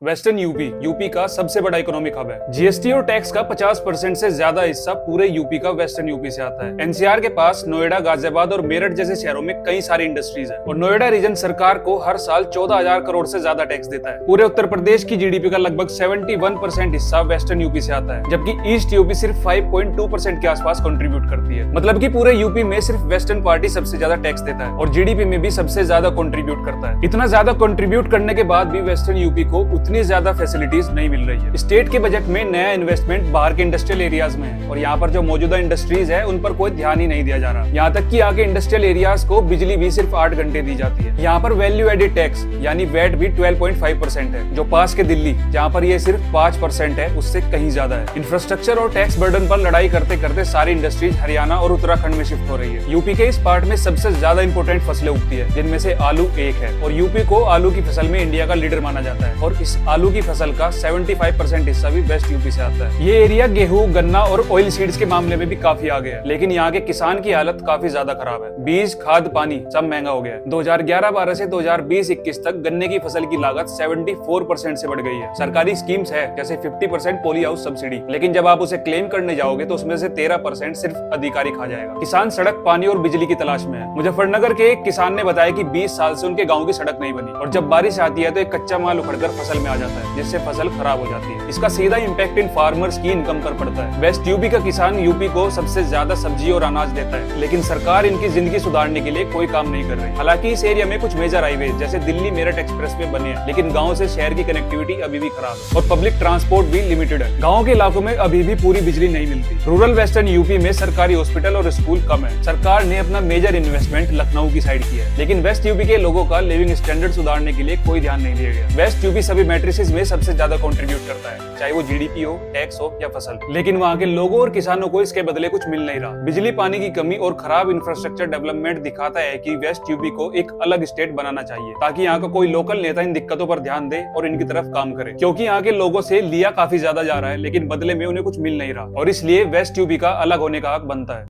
Western UP का सबसे बड़ा इकोनॉमिक हब है। जीएसटी और टैक्स का 50% से ज्यादा हिस्सा पूरे यूपी का वेस्टर्न यूपी से आता है। एनसीआर के पास नोएडा, गाजियाबाद और मेरठ जैसे शहरों में कई सारी इंडस्ट्रीज है और नोएडा रीजन सरकार को हर साल 14,000 करोड़ से ज्यादा टैक्स देता है। पूरे उत्तर प्रदेश की जीडीपी का लगभग 71% हिस्सा वेस्टर्न यूपी से आता है, जबकि ईस्ट यूपी सिर्फ 5.2% के आसपास कंट्रीब्यूट करती है। मतलब कि पूरे यूपी में सिर्फ वेस्टर्न पार्टी सबसे ज्यादा टैक्स देता है और जीडीपी में भी सबसे ज्यादा कंट्रीब्यूट करता है। इतना ज्यादा कंट्रीब्यूट करने के बाद भी वेस्टर्न यूपी को उतनी ज्यादा फैसिलिटीज नहीं मिल रही है। स्टेट के बजट में नया इन्वेस्टमेंट बाहर के इंडस्ट्रियल एरियाज में है और यहाँ पर जो मौजूदा इंडस्ट्रीज है उन पर कोई ध्यान ही नहीं दिया जा रहा। यहाँ तक कि आगे इंडस्ट्रियल एरियाज को बिजली भी सिर्फ 8 घंटे दी जाती है। यहाँ पर वैल्यू एडेड टैक्स यानी वैट भी 12.5% है, जो पास के दिल्ली जहाँ पर ये सिर्फ 5% है उससे कहीं ज्यादा है। इंफ्रास्ट्रक्चर और टैक्स बर्डन पर लड़ाई करते करते सारी इंडस्ट्रीज हरियाणा और उत्तराखंड में शिफ्ट हो रही है। यूपी के इस पार्ट में सबसे ज्यादा इंपोर्टेंट फसलें उगती है, जिनमें से आलू एक है और यूपी को आलू की फसल में इंडिया का लीडर माना जाता है और इस आलू की फसल का 75% हिस्सा भी वेस्ट यूपी से आता है। ये एरिया गेहूं, गन्ना और ऑयल सीड्स के मामले में भी काफी आगे है, लेकिन यहाँ के किसान की हालत काफी ज्यादा खराब है। बीज, खाद, पानी सब महंगा हो गया है। 2011-12 से 2020-21 तक गन्ने की फसल की लागत 74% से बढ़ गई है। सरकारी स्कीम्स है जैसे 50% पॉली हाउस सब्सिडी, लेकिन जब आप उसे क्लेम करने जाओगे तो उसमें से 13% सिर्फ अधिकारी खा जाएगा। किसान सड़क, पानी और बिजली की तलाश में है। मुजफ्फरनगर के एक किसान ने बताया कि 20 साल से उनके गाँव की सड़क नहीं बनी और जब बारिश आती है तो एक कच्चा माल उखड़कर फसल में आ जाता है, जिससे फसल खराब हो जाती है। इसका सीधा इम्पैक्ट इन फार्मर्स की इनकम पर पड़ता है। वेस्ट यूपी का किसान यूपी को सबसे ज्यादा सब्जी और अनाज देता है, लेकिन सरकार इनकी जिंदगी सुधारने के लिए कोई काम नहीं कर रही। हालांकि इस एरिया में कुछ मेजर हाईवे जैसे दिल्ली मेरठ एक्सप्रेसवे बने हैं, लेकिन गाँव से शहर की कनेक्टिविटी अभी भी खराब है और पब्लिक ट्रांसपोर्ट भी लिमिटेड है। गाँव के इलाकों में अभी भी पूरी बिजली नहीं मिलती। रूरल वेस्टर्न यूपी में सरकारी हॉस्पिटल और स्कूल कम है। सरकार ने अपना मेजर इन्वेस्टमेंट लखनऊ की साइड किया है, लेकिन वेस्ट यूपी के लोगों का लिविंग स्टैंडर्ड सुधारने के लिए कोई ध्यान नहीं दिया गया। वेस्ट यूपी सभी मैट्रिसेस में सबसे ज्यादा कंट्रीब्यूट करता है, चाहे वो जीडीपी हो, टैक्स हो या फसल, लेकिन वहाँ के लोगों और किसानों को इसके बदले कुछ मिल नहीं रहा। बिजली, पानी की कमी और खराब इंफ्रास्ट्रक्चर डेवलपमेंट दिखाता है कि वेस्ट यूपी को एक अलग स्टेट बनाना चाहिए, ताकि यहाँ का कोई लोकल नेता इन दिक्कतों पर ध्यान दे और इनकी तरफ काम करे, क्योंकि यहाँ के लोगों से लिया काफी ज्यादा जा रहा है, लेकिन बदले में उन्हें कुछ मिल नहीं रहा और इसलिए वेस्ट यूपी का अलग होने का हक बनता है।